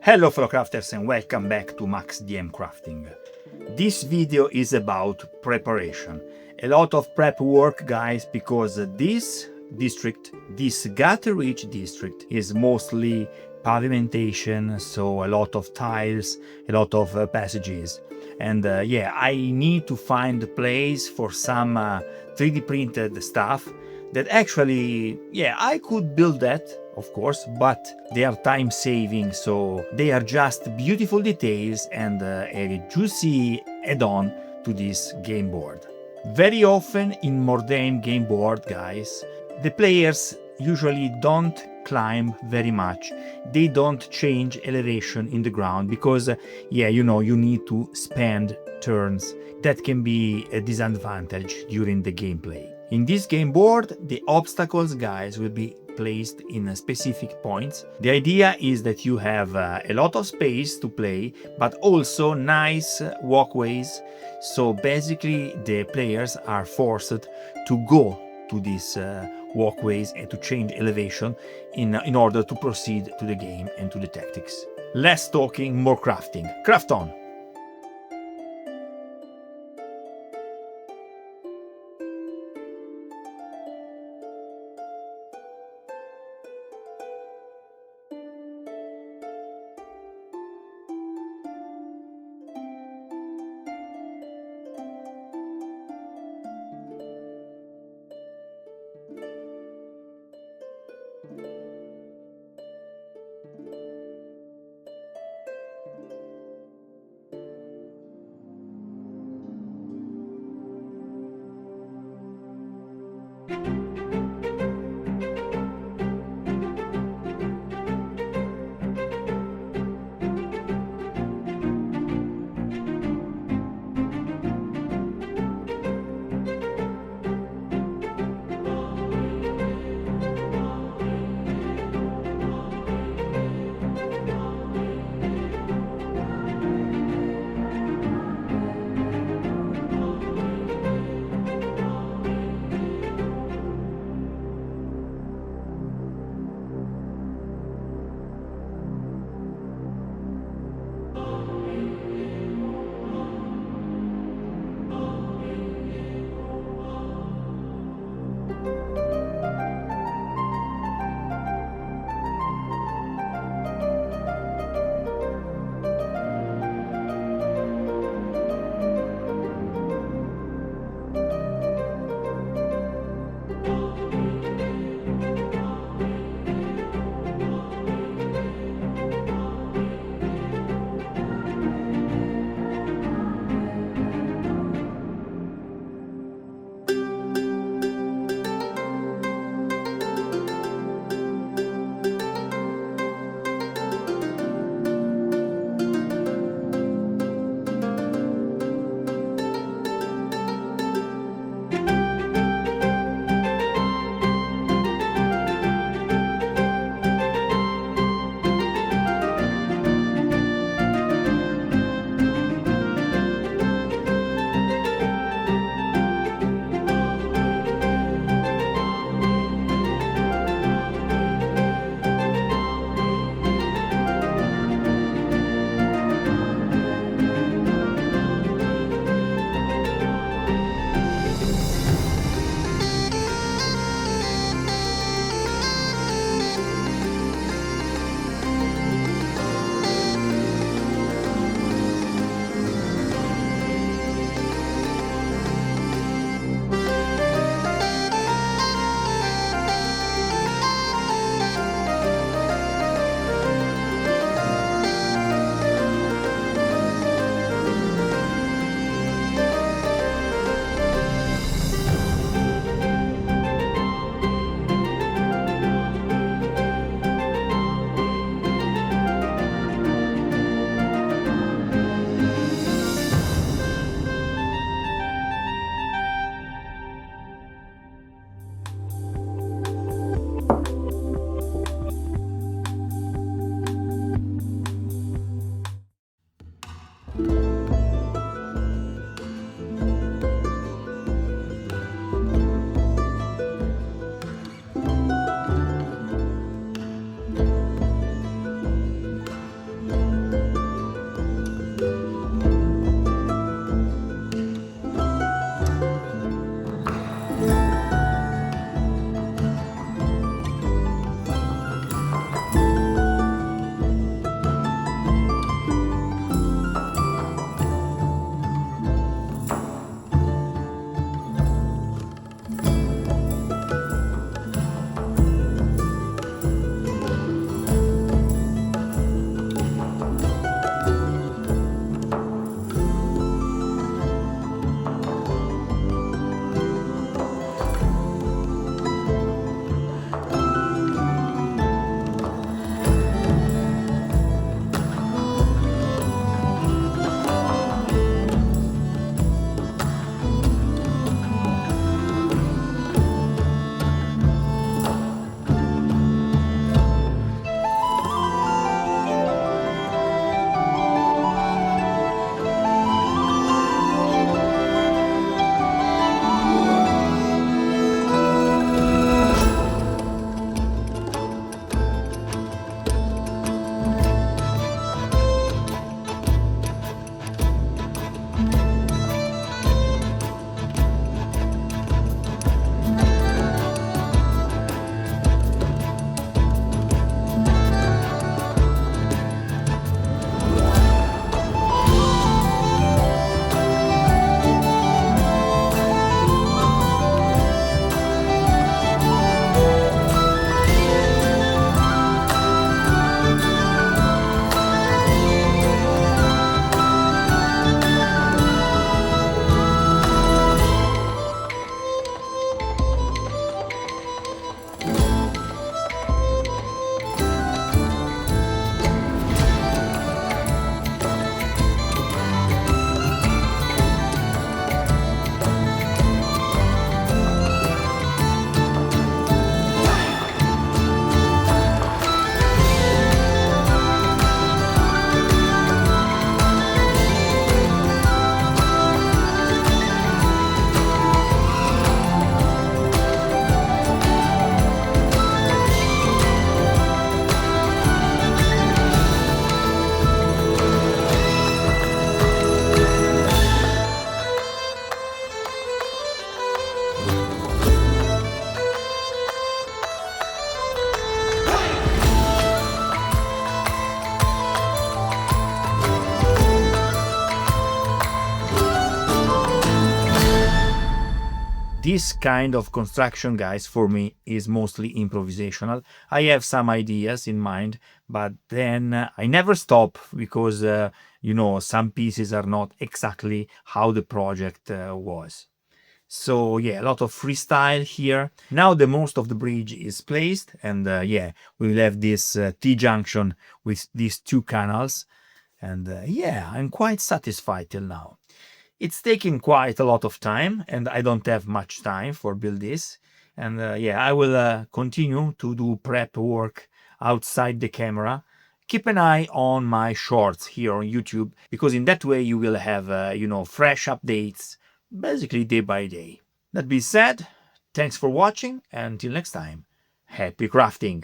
Hello fellow crafters and welcome back to Max DM Crafting. This video is about preparation. A lot of prep work, guys, because this Gutterreach district is mostly pavimentation, so a lot of tiles, a lot of passages. And I need to find a place for some 3D printed stuff that actually, I could build that, of course, but they are time saving, so they are just beautiful details and a juicy add-on to this game board. Very often in Mordheim game board, guys, the players usually don't climb very much. They don't change elevation in the ground because, you need to spend turns. That can be a disadvantage during the gameplay. In this game board, the obstacles, guys, will be placed in specific points. The idea is that you have a lot of space to play, but also nice walkways. So basically, the players are forced to go to these walkways and to change elevation in order to proceed to the game and to the tactics. Less talking, more crafting. Craft on! this kind of construction, guys, for me is mostly improvisational. I have some ideas in mind, but then I never stop because, some pieces are not exactly how the project was. So yeah, a lot of freestyle here. Now the most of the bridge is placed, and we will have this T-junction with these two canals. And I'm quite satisfied till now. It's taking quite a lot of time, and I don't have much time for build this. And I will continue to do prep work outside the camera. Keep an eye on my shorts here on YouTube, because in that way you will have, fresh updates, basically day by day. That being said, thanks for watching, and until next time, happy crafting!